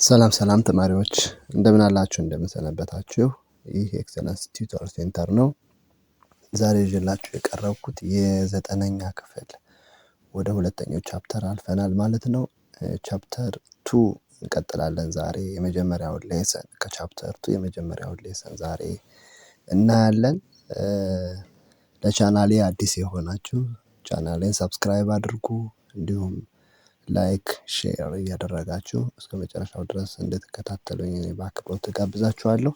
ሰላም ሰላም ተማሪዎች እንደምን አላችሁ እንደምን ሰነበታችሁ። ይህ ኤክሰለንስ ቲዩተር ሴንተር ነው። ዛሬ ይዤላችሁ የቀረብኩት የዘጠነኛ ክፍል ወደ ሁለተኛው ቻፕተር አልፈናል ማለት ነው። ቻፕተር 2 እንቀጥላለን። ዛሬ የመጀመሪያውን ሌሰን ከቻፕተር 2 የመጀመሪያውን ሌሰን ዛሬ እናያለን። ለቻናሌ አዲስ የሆናችሁ ቻናሌን ሰብስክራይብ አድርጉ፣ እንዲሁም ላይክ ሼር እያደረጋችሁ እስከመጨረሻው ድረስ እንድትከታተሉኝ እኔ በአክብሮት እጋብዛችኋለሁ።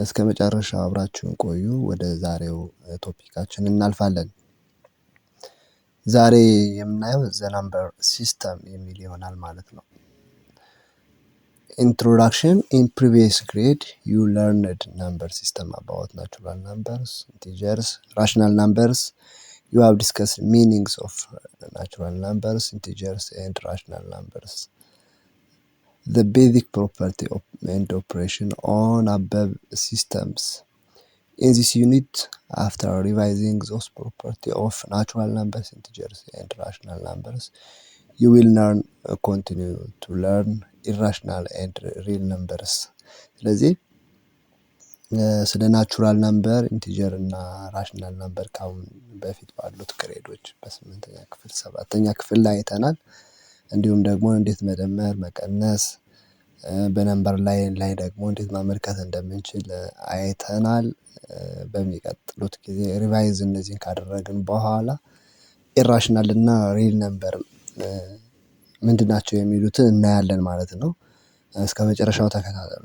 እስከመጨረሻው አብራችሁን ቆዩ። ወደ ዛሬው ቶፒካችን እናልፋለን። ዛሬ የምናየው ዘ ናምበር ሲስተም የሚል ይሆናል ማለት ነው። Introduction. In previous grade you learned number system about natural numbers, integers, rational numbers. You have discussed meanings of natural numbers, integers and rational numbers. The basic property of and operation on above systems. In this unit, after revising those property of natural numbers, integers and rational numbers, you will continue to learn irrational and real numbers. ስለዚህ ስለ ናቹራል ነምበር፣ ኢንቲጀር እና ራሽናል ነምበር ካሁን በፊት ባሉት ግሬዶች በ8ኛ ክፍል 7ኛ ክፍል ላይ አይተናል። እንዲሁም ደግሞ እንዴት መደመር፣ መቀነስ በነምበር ላይ ደግሞ እንዴት ማመልከት እንደምንችል አይተናል። በሚቀጥሉት ጊዜ ሪቫይዝ እነዚህን ካደረግን በኋላ ኢራሽናል እና ሪል ነምበር ምንድናቸው የሚሉትን እናያለን ማለት ነው። እስከመጨረሻው ተከታተሉ።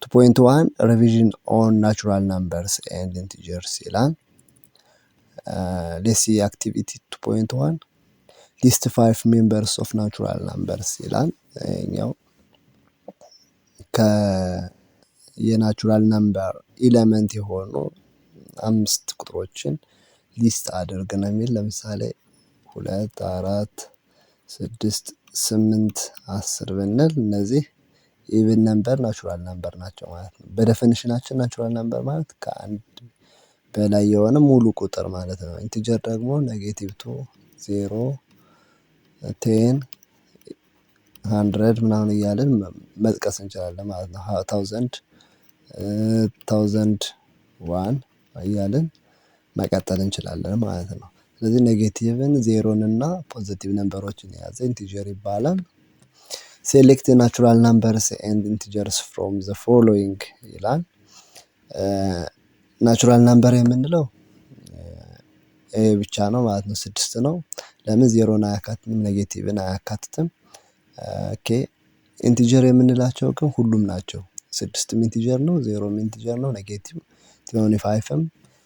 2.1 ሪቪዥን ኦን ናቹራል ነምበርስ ኤንድ ኢንቲጀርስ ይላል። ሌትስ ሲ አክቲቪቲ 2.1 ሊስት 5 ሜምበርስ ኦፍ ናቹራል ነምበርስ ይላል። እኛው የናቹራል ነምበር ኤሌመንት የሆኑ 5 ቁጥሮችን ሊስት አድርግ ነው የሚል። ለምሳሌ 2 4 6 8 10 ብንል እነዚህ ኢቭን ነምበር ናቹራል ነምበር ናቸው ማለት ነው። በዴፊኒሽናችን ናቹራል ነምበር ማለት ከአንድ በላይ የሆነ ሙሉ ቁጥር ማለት ነው። ኢንቲጀር ደግሞ -2 0 10 100 ምናምን እያልን መጥቀስ እንችላለን ማለት ነው። 1001 እያልን መቀጠል እንችላለን ማለት ነው። ስለዚህ ኔጌቲቭን፣ ዜሮን እና ፖዚቲቭ ነምበሮችን የያዘ ኢንቲጀር ይባላል። ሴሌክት ናቹራል ነምበርስ ኤንድ ኢንቲጀርስ ፍሮም ዘ ፎሎዊንግ ይላል። ናቹራል ነምበር የምንለው ኤ ብቻ ነው ማለት ነው። 6 ነው። ለምን ዜሮን አያካትትም፣ ኔጌቲቭን አያካትትም። ኦኬ ኢንቲጀር የምንላቸው ግን ሁሉም ናቸው። 6ም ኢንቲጀር ነው፣ 0ም ኢንቲጀር ነው፣ ኔጌቲቭ 25ም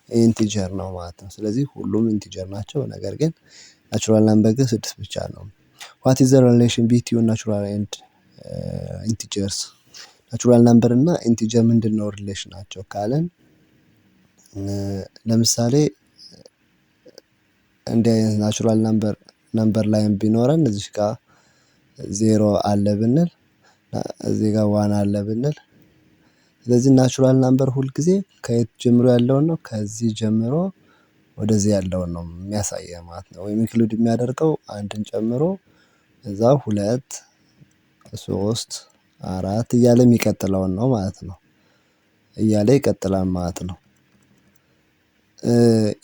ኢንቲጀር ነው ማለት ነው። ስለዚህ ሁሉም ኢንቲጀር ናቸው። ነገር ግን ናቹራል ነምበር ግን 6 ብቻ ነው። what is the relation between natural and integers? ናቹራል ነምበር እና ኢንቲጀር ምንድነው ሪሌሽናቸው ካለን ለምሳሌ እንደ ናቹራል ነምበር ላይም ቢኖረን እዚህ ጋር 0 አለ ብንል እዚህ ጋር 1 አለ ብንል፣ ስለዚህ ናቹራል ነምበር ሁል ጊዜ ከየት ጀምሮ ያለውን ነው ከዚህ ጀምሮ ወደዚህ ያለውን ነው የሚያሳየው ማለት ነው። ወይም ኢንክሉድ የሚያደርገው አንድን ጨምሮ እዛ 2 3 4 እያለ የሚቀጥለውን ነው ማለት ነው። እያለ ይቀጥላል ማለት ነው።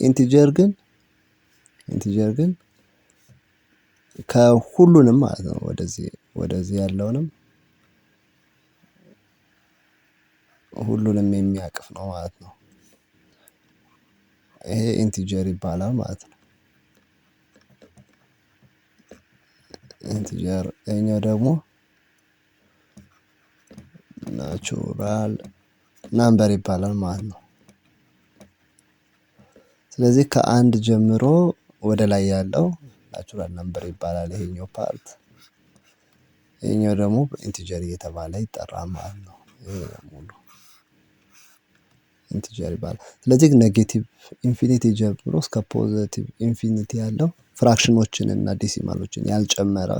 ኢንቲጀር ግን ከሁሉንም ማለት ነው ወደዚህ ያለውንም ሁሉንም የሚያቅፍ ነው ማለት ነው። ይሄ ኢንቲጀር ይባላል ማለት ነው። ኢንቲጀር እኛው ደግሞ ናቹራል ነምበር ይባላል ማለት ነው። ስለዚህ ከአንድ ጀምሮ ወደ ላይ ያለው ናቹራል ነምበር ይባላል ይሄኛው ፓርት። ይሄኛው ደግሞ ኢንቲጀር እየተባለ ይጠራል ማለት ነው። ይሄ ሙሉ ኢንቲጀር ይባላል። ስለዚህ ኔጌቲቭ ኢንፊኒቲ ጀምሮ እስከ ፖዚቲቭ ኢንፊኒቲ ያለው ፍራክሽኖችን እና ዴሲማሎችን ያልጨመረ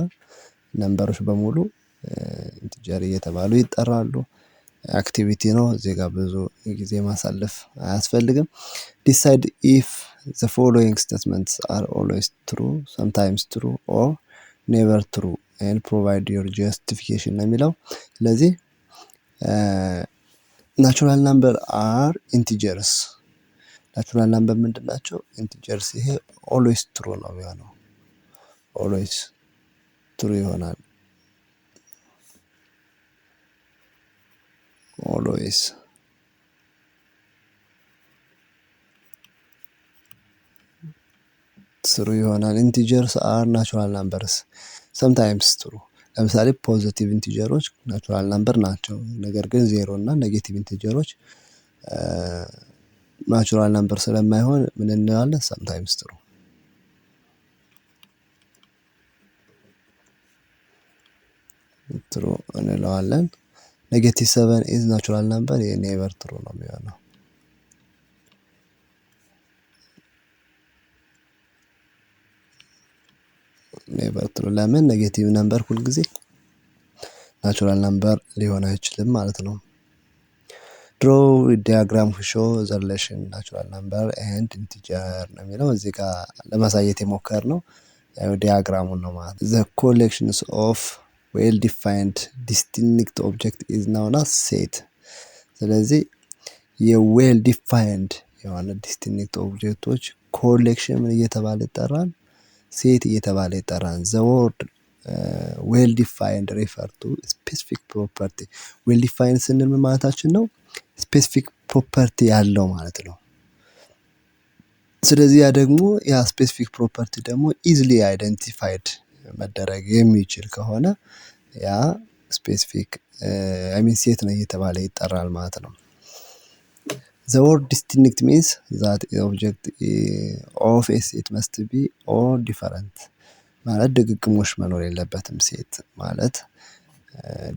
ነምበሮች በሙሉ ኢንቲጀር እየተባሉ ይጠራሉ። አክቲቪቲ ነው። እዚህ ጋር ብዙ ጊዜ ማሳለፍ አያስፈልግም። ዲሳይድ ኢፍ the following statements are always true, sometimes true or never true ኤንድ ፕሮቫይድ ዮር ጀስቲፊኬሽን ነው የሚለው። ስለዚህ ናቹራል ናምበር አር ኢንቲጀርስ። ናቹራል ናምበር ምንድን ናቸው? ኢንቲጀርስ። ይሄ ኦልዌይስ ትሩ ነው የሚሆነው። ኦልዌይስ ትሩ ይሆናል። ኦልዌይስ ትሩ ይሆናል። ኢንቲጀርስ አር ናቹራል ናምበርስ ሰምታይምስ ትሩ። ለምሳሌ ፖዚቲቭ ኢንቲጀሮች ናቹራል ናምበር ናቸው። ነገር ግን ዜሮ እና ኔጌቲቭ ኢንቲጀሮች ናቹራል ናምበር ስለማይሆን ምን እንላለን? ሰምታይምስ ትሩ። ትሩ እንለዋለን። ኔጌቲቭ 7 ኢዝ ናቹራል ናምበር። የኔቨር ትሩ ነው የሚሆነው። ኔቨር ትሩ። ለምን? ኔጌቲቭ ነምበር ሁልጊዜ ናቹራል ናምበር ሊሆን አይችልም ማለት ነው። ድሮ ዲያግራም ሾ ዘ ሪሌሽን ናቹራል ናምበር ኤንድ ኢንቲጀር ነው የሚለው። እዚህ ጋር ለማሳየት የሞከርነው ዲያግራሙን ነው ማለት። ዘ ኮሌክሽንስ ኦፍ ዌል ዲፋይንድ ዲስቲንክት ኦብጀክት ኢዝ ናውን አስ ሴት። ስለዚህ የዌል ዲፋይንድ የሆነ ዲስቲንክት ኦብጀክቶች ኮሌክሽን ምን እየተባለ ይጠራል? ሴት እየተባለ ይጠራል። ዘ ወርድ ዌል ዲፋይንድ ሪፈር ቱ ስፔሲፊክ ፕሮፐርቲ። ዌል ዲፋይንድ ስንል ምን ማለታችን ነው? ስፔሲፊክ ፕሮፐርቲ ያለው ማለት ነው። ስለዚህ ያ ደግሞ ያ ስፔሲፊክ ፕሮፐርቲ ደግሞ ኢዝሊ አይደንቲፋይድ መደረግ የሚችል ከሆነ ያ ስፔሲፊክ ሴት ነው እየተባለ ይጠራል ማለት ነው። ዘ ወርድ ዲስቲንክት ሚንስ ዛት ኦብጀክት ኦፍ ኤ ሴት መስት ቢ ኦር ዲፈረንት ማለት ድግግሞሽ መኖር የለበትም። ሴት ማለት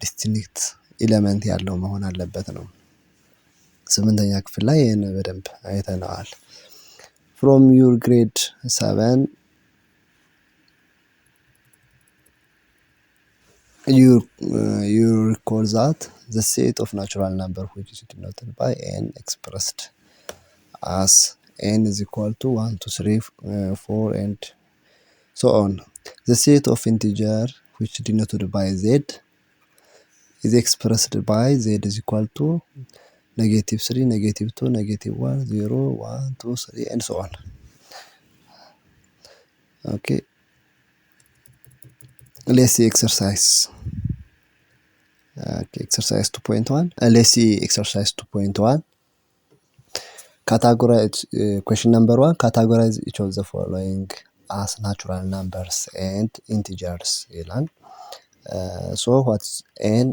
ዲስቲንክት ኢለመንት ያለው መሆን አለበት ነው። 8ኛ ክፍል ላይ ይህን በደንብ አይተነዋል። ፍሮም ዩር ግሬድ 7 you recall that the set of natural number which is denoted by n expressed as n is equal to 1 2 3 4 and so on. The set of integer which is denoted by z is expressed by z is equal to -3 -2 -1 0 1 2 3 and so on. Okay, let's see exercise. Exercise 2.1. Let's see exercise 2.1. Categorize question number 1. Categorize each of the following as natural numbers and integers ይላል። So what's n?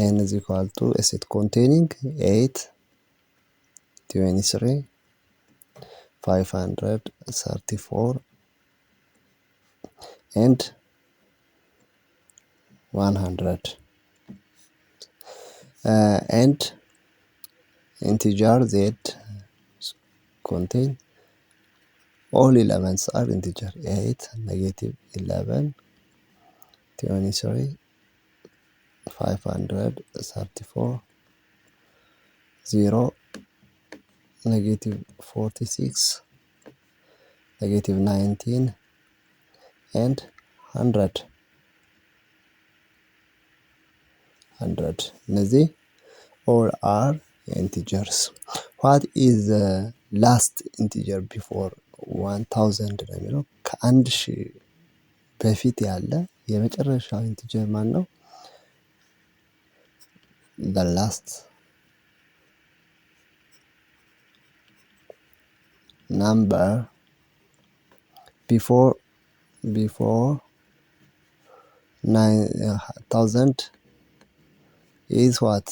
n is equal to a set containing 8 23 534 and 100 and integer z contain all elements are integer 8 -11 23 534 0 -46 -19 and 100. እነዚህ all are integers. What is the last integer before 1000 ነው የሚለው። ከ1000 በፊት ያለ የመጨረሻው ኢንቲጀር ማን ነው? the last number before 9000 is what?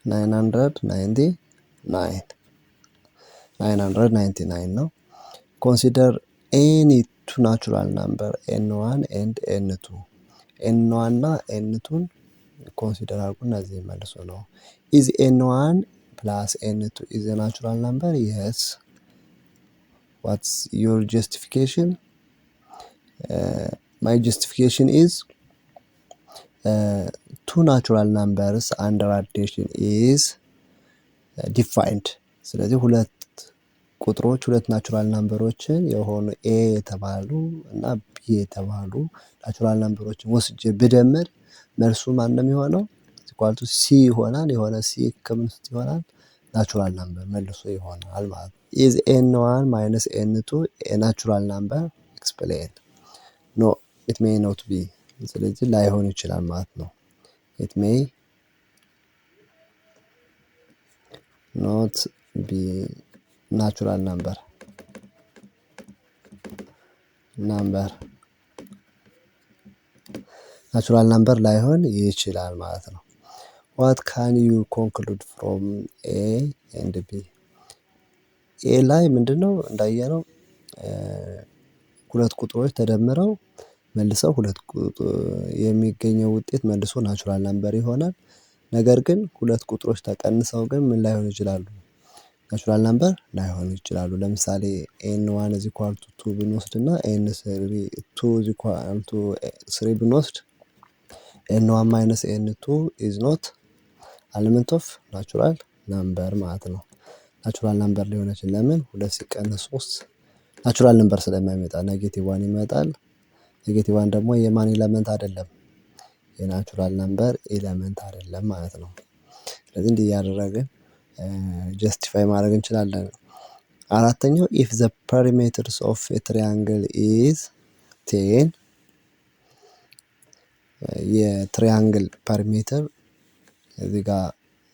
999 ነው። Consider any two natural number n1 and n2. n1 እና n2ን ኮንሲደር አድርጉና እዚህ መልሶ ነው። is n1 plus n2 is a natural number? Yes. What's your justification? My justification is two natural numbers under addition is defined. ስለዚህ ሁለት ቁጥሮች ሁለት ናቹራል ናምበሮችን የሆኑ ኤ የተባሉ እና ቢ የተባሉ ናቹራል ናምበሮችን ወስጄ ብደምር መልሱ ማን ነው የሚሆነው? ኢኳል ቱ ሲ ይሆናል። የሆነ ሲ ከምን ውስጥ ይሆናል? ናቹራል ናምበር መልሶ ይሆናል ማለት ነው። ኢዝ ኤን ዋን ማይነስ ኤን ቱ ኤ ናቹራል ናምበር ኤክስፕሌን ኖ ኢት ሜይ ኖት ቢ። ስለዚህ ላይሆን ይችላል ማለት ነው። ኢት ሜይ ኖት ቢ ናቹራል ናምበር ናቹራል ናምበር ላይሆን ይችላል ማለት ነው። ዋት ካን ዩ ኮንክሉድ ፍሮም ኤ ኤንድ ቢ? ኤ ላይ ምንድነው እንዳየነው ሁለት ቁጥሮች ተደምረው መልሰው የሚገኘው ውጤት መልሶ ናቹራል ናምበር ይሆናል። ነገር ግን ሁለት ቁጥሮች ተቀንሰው ግን ምን ላይሆኑ ይችላሉ? ናቹራል ናምበር ላይሆኑ ይችላሉ። ለምሳሌ ኤን ዋን ኢዝ ኢኳል ቱ 2 ብንወስድ እና ኤን 2 ኢዝ ኢኳል ቱ 3 ብንወስድ ኤን ዋን ማይነስ ኤን 2 ኢዝ ኖት ኤለመንት ኦፍ ናቹራል ናምበር ማለት ነው። ናቹራል ናምበር ሊሆን ይችላል። ለምን? 2 ሲቀነስ 3 ናቹራል ነምበር ስለማይመጣ ኔጌቲቭ 1 ይመጣል። ኔጌቲቭ 1 ደግሞ የማን ኤለመንት አይደለም? የናቹራል ነምበር ኤለመንት አይደለም ማለት ነው። ስለዚህ እንዲህ እያደረግን ጀስቲፋይ ማድረግ እንችላለን። አራተኛው ኢፍ ዘ ፐሪሜትርስ ኦፍ ኤ ትሪያንግል ኢዝ 10 የትሪያንግል ፐሪሜትር እዚህ ጋር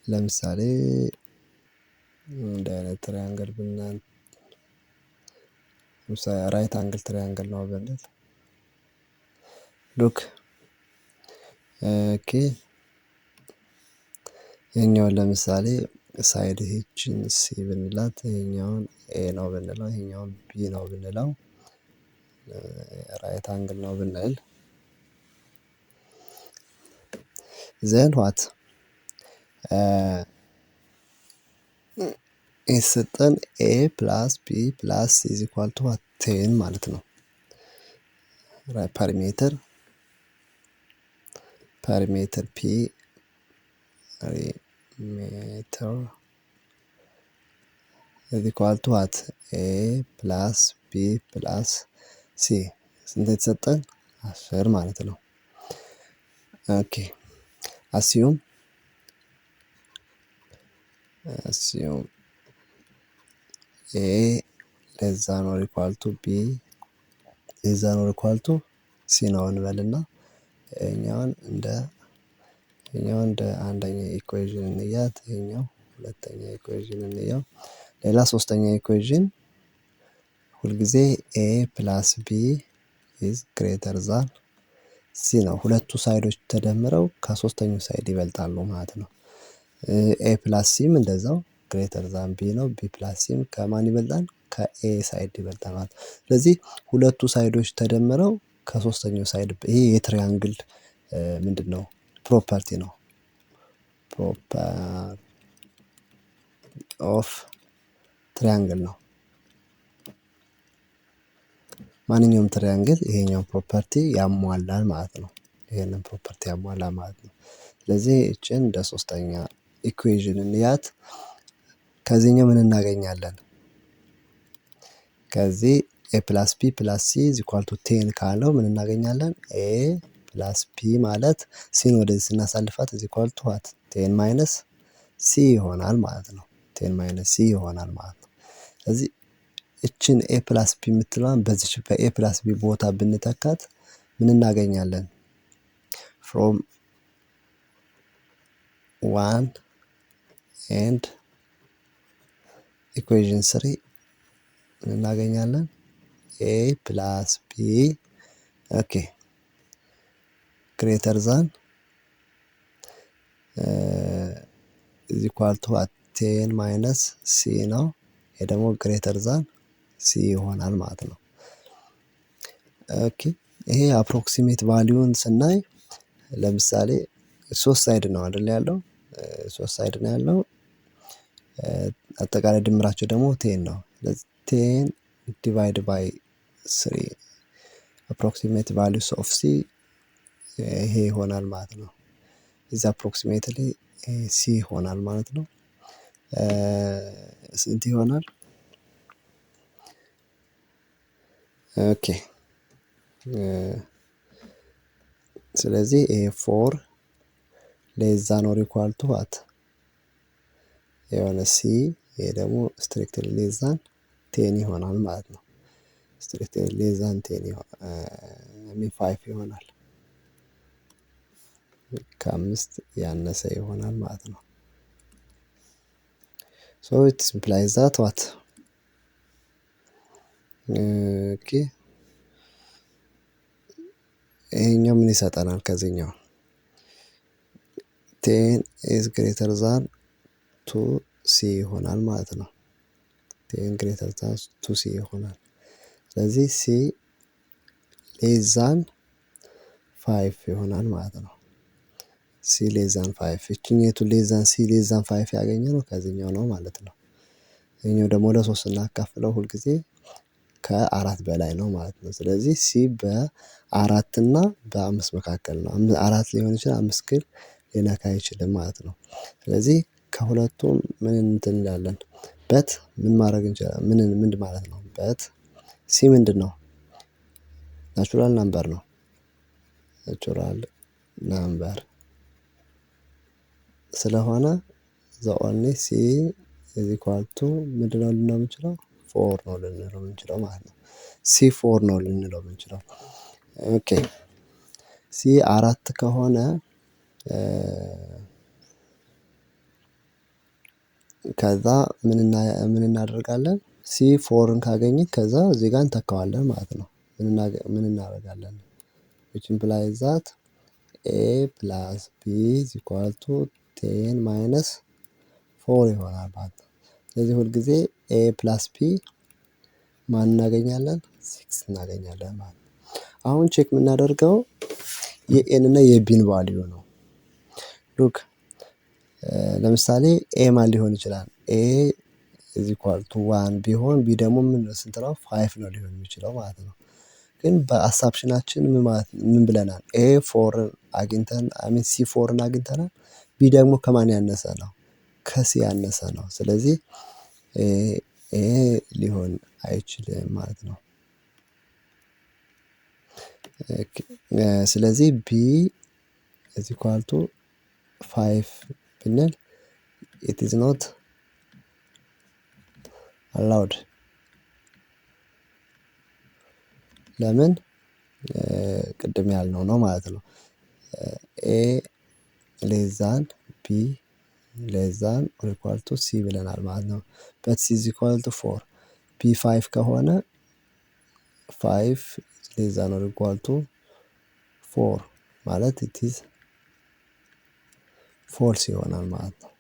ለምሳሌ እንደ አይነት ትሪያንግል ብናን ለምሳሌ ራይት አንግል ትሪያንግል ነው ብንል ሉክ ኦኬ ይሄኛውን ለምሳሌ ሳይድ ይህችን ሲ ብንላት ይሄኛውን ኤ ነው ብንለው ይሄኛውን ቢ ነው ብንለው ራይት አንግል ነው ብንል ዘን ዋት የተሰጠን ኤ ፕላስ ቢ ፕላስ ሲ ኢዝ ኢኳል ቱ 10 ማለት ነው። ፐሪሜትር ፒ ሜትር ኢዝ ኢኳል ቱ ዋት ኤ ፕላስ ቢ ፕላስ ሲ ስንት የተሰጠን 10 ማለት ነው። ኦኬ አስዩም ኤ ሌስ ዛን ኦር ኢኳል ቱ ቢ ሌስ ዛን ኦር ኢኳል ቱ ሲ ነው እንበልና ይሄኛውን እንደ አንደኛ ኢኩዌሽን እንያት፣ ይሄኛው ሁለተኛ ኢኩዌሽን እንየው። ሌላ ሶስተኛ ኢኩዌሽን ሁልጊዜ ኤ ፕላስ ቢ ኢዝ ግሬተር ዛን ሲ ነው። ሁለቱ ሳይዶች ተደምረው ከሶስተኛው ሳይድ ይበልጣሉ ማለት ነው። ኤ ፕላስ ሲም እንደዛው ግሬተር ዛን ቢ ነው። ቢ ፕላስ ሲም ከማን ይበልጣል? ከኤ ሳይድ ይበልጣል ማለት ነው። ስለዚህ ሁለቱ ሳይዶች ተደምረው ከሶስተኛው ሳይድ ይሄ የትሪያንግል ምንድን ነው? ፕሮፐርቲ ነው። ፕሮፐርቲ ኦፍ ትሪያንግል ነው። ማንኛውም ትሪያንግል ይሄኛው ፕሮፐርቲ ያሟላል ማለት ነው። ይሄንን ፕሮፐርቲ ያሟላል ማለት ነው። ስለዚህ እችን እንደ ሶስተኛ ኢኩዌሽን እንያት። ከዚህኛው ምን እናገኛለን? ከዚህ ኤ ፕላስ ቢ ፕላስ ሲ ኢዝ ኢኳል ቱ 10 ካለው ምን እናገኛለን? ኤ ፕላስ ቢ ማለት ሲን ወደዚህ ስናሳልፋት ኢዝ ኢኳል ቱ ዋት 10 ማይነስ ሲ ይሆናል ማለት ነው። 10 ማይነስ ሲ ይሆናል ማለት ነው። ስለዚህ እችን ኤ ፕላስ ቢ የምትለዋን በዚች በኤ ፕላስ ቢ ቦታ ብንተካት ምን እናገኛለን? ፍሮም 1 ኤንድ ኢኩዌሽን 3 ምን እናገኛለን? ኤ ፕላስ ቢ ኦኬ ግሬተር ዛን ኢዝ ኢኳል ቱ 10 ማይነስ ሲ ነው። ይሄ ደግሞ ግሬተር ዛን ሲ ይሆናል ማለት ነው። ኦኬ ይሄ አፕሮክሲሜት ቫልዩን ስናይ ለምሳሌ 3 ሳይድ ነው አይደል ያለው? 3 ሳይድ ነው ያለው። አጠቃላይ ድምራቸው ደግሞ 10 ነው። ስለዚህ 10 ዲቫይድ ባይ 3 አፕሮክሲሜት ቫልዩስ ኦፍ ሲ ይሄ ይሆናል ማለት ነው። እዚ አፕሮክሲሜትሊ ሲ ይሆናል ማለት ነው። ስንት ይሆናል? ኦኬ ስለዚህ ይሄ 4 ሌስ ዛን ኦር ኢኳል ቱ ዋት የሆነ ሲ ይሄ ደግሞ ስትሪክትሊ ሌስ ዛን 10 ይሆናል ማለት ነው። ስትሪክትሊ ሌስ ዛን 10 5 ይሆናል። ከአምስት ያነሰ ይሆናል ማለት ነው። ሶ ኢት ኢምፕላይዝ ዛት ዋት ኦኬ ይሄኛው ምን ይሰጠናል? ከዚህኛው 10 ኢዝ ግሬተር ዛን 2c ይሆናል ማለት ነው። 10 ግሬተር ዛን 2c ይሆናል። ስለዚህ c ሌስ ዛን 5 ይሆናል ማለት ነው። ሲ ሌስ ዛን 5 እችኛቱ ሌስ ዛን ሲ ሌስ ዛን 5 ያገኘነው ከዚህኛው ነው ማለት ነው። ይሄኛው ደግሞ ለ3 ስናካፍለው ሁልጊዜ ከ4 በላይ ነው ማለት ነው። ስለዚህ ሲ በ4 እና በ5 መካከል ነው። 4 ሊሆን ይችላል 5 ግን ሊነካ አይችልም ማለት ነው። ስለዚህ ከሁለቱም ምን እንትን እንላለን? በት ምን ማድረግ እንችላለን? ምን ማለት ነው? በት ሲ ምንድነው? ናቹራል ናምበር ነው። ናቹራል ናምበር ስለሆነ ዘ ኦንሊ ሲ ኢዝ ኢኳል ቱ ምንድነው ልንለው የምንችለው? 4 ነው ልንለው የምንችለው ማለት ነው። ሲ 4 ነው ልንለው የምንችለው። ኦኬ ሲ 4 ከሆነ ከዛ ምን እናደርጋለን? ሲ 4ን ካገኘን ከዛ እዚህ ጋር እንተካዋለን ማለት ነው። ምን እናደርጋለን? which implies that a plus b is equal to 10 minus 4 ይሆናል ማለት ነው። ስለዚህ ሁልጊዜ a plus b ማን እናገኛለን? 6 እናገኛለን ማለት ነው። አሁን ቼክ የምናደርገው የኤን እና የቢን ቫልዩ ነው። ሉክ ለምሳሌ ኤ ማን ሊሆን ይችላል? ኤ ኢዝ ኢኳል ቱ 1 ቢሆን ቢ ደግሞ ስንት ነው? 5 ነው ሊሆን የሚችለው ማለት ነው። ግን በአሳፕሽናችን ምን ብለናል? ኤ 4 አግኝተን ሲ 4ን አግኝተናል። ቢ ደግሞ ከማን ያነሰ ነው? ከሲ ያነሰ ነው። ስለዚህ ኤ ሊሆን አይችልም ማለት ነው። ስለዚህ ቢ ኢዝ ኢኳል ቱ 5 ብንል ኢት ኢዝ ኖት አላውድ። ለምን? ቅድም ያልነው ነው ማለት ነው። ኤ ሌስ ዛን ቢ ሌስ ዛን ኦር ኢኳል ቱ ሲ ብለናል ማለት ነው። በት ሲ ኢዝ ኢኳል ቱ 4 ቢ 5 ከሆነ 5 ሌስ ዛን ኦር ኢኳል ቱ 4 ማለት ኢት ኢዝ ፎልስ ይሆናል ማለት ነው።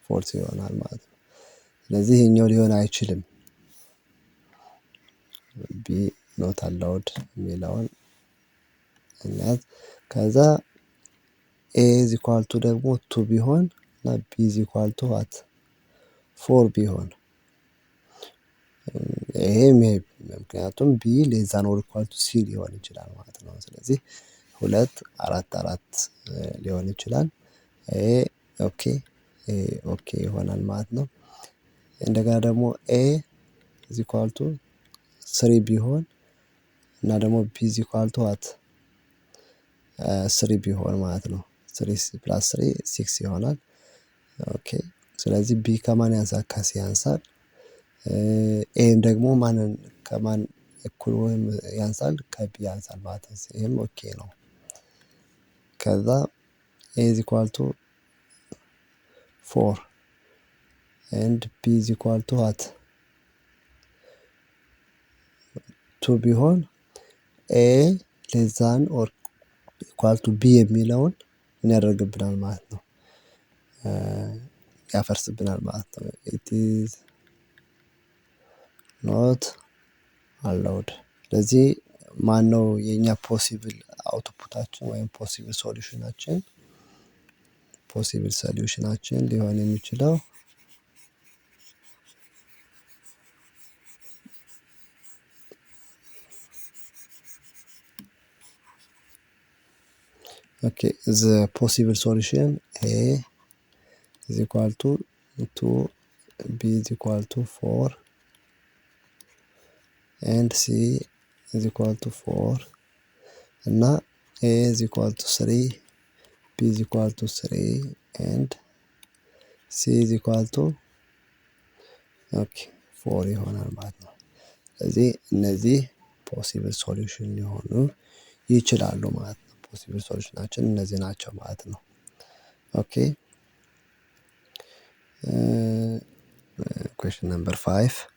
ፎልስ ይሆናል ማለት ነው። ስለዚህ ይሄኛው ሊሆን አይችልም። ቢ ኖት አላውድ የሚለውን እናያዝ። ከዛ ኤ ኢዝ ኢኳል ቱ ደግሞ 2 ቢሆን እና ቢ ኢዝ ኢኳል ቱ ዋት 4 ቢሆን ይሄ ምክንያቱም ቢ ሌስ ዛን ኦር ኢኳል ቱ ሲ ሊሆን ይችላል ማለት ነው። ስለዚህ 2 4 4 ሊሆን ይችላል። ኤ ኦኬ ኦኬ ይሆናል ማለት ነው። እንደገና ደግሞ ኤ ኢዝ ኢኳል ቱ 3 ቢሆን እና ደግሞ ቢ ኢዝ ኢኳል ቱ ዋት 3 ቢሆን ማለት ነው። 3 ፕላስ 3 6 ይሆናል። ኦኬ ስለዚህ ቢ ከማን ያንሳል? ከሲ ያንሳል። ኤም ደግሞ ከማን እኩል ወይም ያንሳል? ከቢ ያንሳል ማለት ነው። ይሄም ኦኬ ነው። ከዛ ኤ ኢዝ ኢኳል ቱ 4 ኤንድ ቢ ኢዝ ኢኳል ቱ ዋት 2 ቢሆን ኤ ሌስ ዛን ኦር ኢኳል ቱ ቢ የሚለውን ምን ያደርግብናል ማለት ነው? ያፈርስብናል ማለት ነው። ኢት ኢዝ ኖት አላውድ። ስለዚህ ማነው የኛ ፖሲብል አውትፑታችን ወይም ፖሲብል ሶሉሽናችን? ፖሲብል ሶሉሽናችን ሊሆን የሚችለው ኦኬ ዘ ፖሲብል ሶሉሽን ኤ ኢዝ ኢኳል ቱ 2 ቢ ኢዝ ኢኳል ቱ 4 and C ኢዝ ኢኳል ቱ 4 እና ኤ ኢዝ ኢኳል ቱ 3 ቢ ኢዝ ኢኳል ቱ 3 ኤንድ ሲ ኢዝ ኢኳል ቱ ኦኬ 4 ይሆናል ማለት ነው። ስለዚህ እነዚህ ፖሲብል ሶሉሽን ሊሆኑ ይችላሉ ማለት ነው። ፖሲብል ሶሉሽናችን እነዚህ ናቸው ማለት ነው። ኦኬ question number 5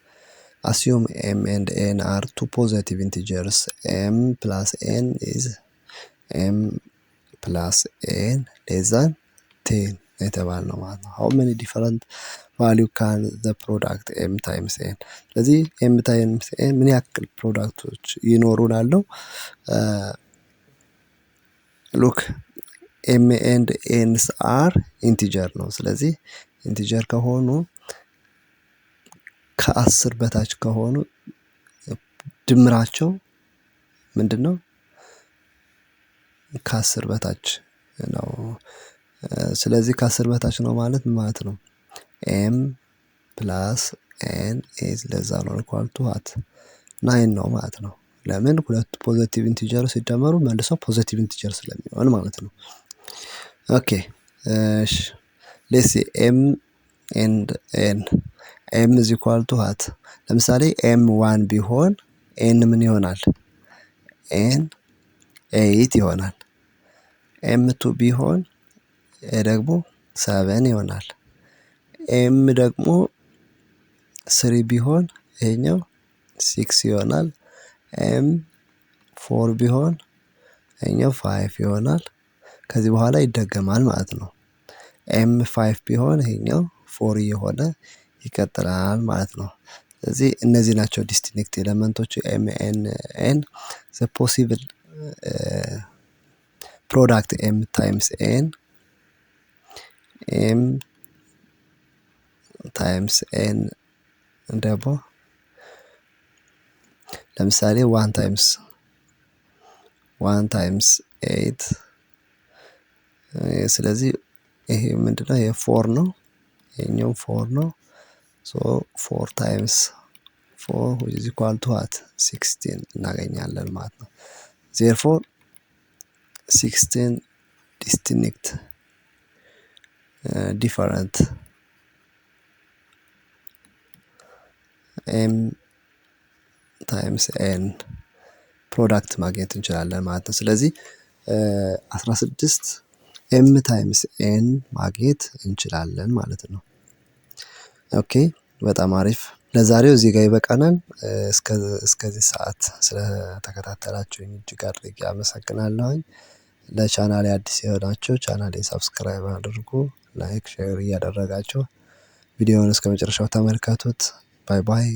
assume m and n are two positive integers m plus n is m plus n less than 10 የተባልነው ማለት ነው። how many different value can the product m times n ስለዚህ m times n ምን ያክል ፕሮዳክቶች ይኖሩናል ነው። look m and n's are integer ነው። ስለዚህ ኢንቲጀር ከሆኑ ከ10 በታች ከሆኑ ድምራቸው ምንድነው? ከ10 በታች ነው። ስለዚህ ከ10 በታች ነው ማለት ነው። ኤም ፕላስ ኤን ኢዝ ለዛ ነው ኢኳል ቱ ዋት 9 ነው ማለት ነው። ለምን ሁለቱ ፖዚቲቭ ኢንቲጀር ሲደመሩ መልሰው ፖዚቲቭ ኢንቲጀር ስለሚሆን ማለት ነው። ኦኬ እሺ ሌትስ ሲ ኤም ኤንድ ኤን ኤም ኢዝ ኢኳል ቱ ዋት ለምሳሌ ኤም 1 ቢሆን ኤን ምን ይሆናል? ኤን 8 ይሆናል። ኤም 2 ቢሆን ደግሞ 7 ይሆናል። ኤም ደግሞ 3 ቢሆን ይሄኛው 6 ይሆናል። ኤም 4 ቢሆን ይሄኛው 5 ይሆናል። ከዚህ በኋላ ይደገማል ማለት ነው። ኤም 5 ቢሆን ይሄኛው 4 እየሆነ ይቀጥላል ማለት ነው። ስለዚህ እነዚህ ናቸው ዲስቲንክት ኤሌመንቶች ኤም ኤን ኤን ዘ ፖሲብል ፕሮዳክት ኤም ታይምስ ኤን ኤም ታይምስ ኤን ደግሞ ለምሳሌ 1 ታይምስ 8 ስለዚህ ይሄ ምንድነው? ይሄ 4 ነው። ይሄኛው 4 ነው። ሶ 4 ታይምስ 4 which is equal to what 16 እናገኛለን ማለት ነው። therefore 16 distinct different ኤም ታይምስ ኤን ፕሮዳክት ማግኘት እንችላለን ማለት ነው። ስለዚህ 16 ኤም ታይምስ ኤን ማግኘት እንችላለን ማለት ነው። ኦኬ በጣም አሪፍ። ለዛሬው እዚህ ጋር ይበቃናል። እስከዚህ ሰዓት ስለተከታተላችሁኝ እጅግ አድርጌ አመሰግናለሁኝ። ለቻናሌ አዲስ የሆናችሁ ቻናሌን ሰብስክራይብ አድርጉ፣ ላይክ ሼር እያደረጋችሁ ቪዲዮውን እስከመጨረሻው ተመልከቱት። ባይ ባይ።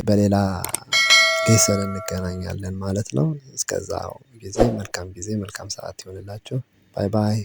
በሌላ ሌሰን እንገናኛለን ማለት ነው። እስከዛው ጊዜ መልካም ሰዓት ይሆንላችሁ። ባይ ባይ።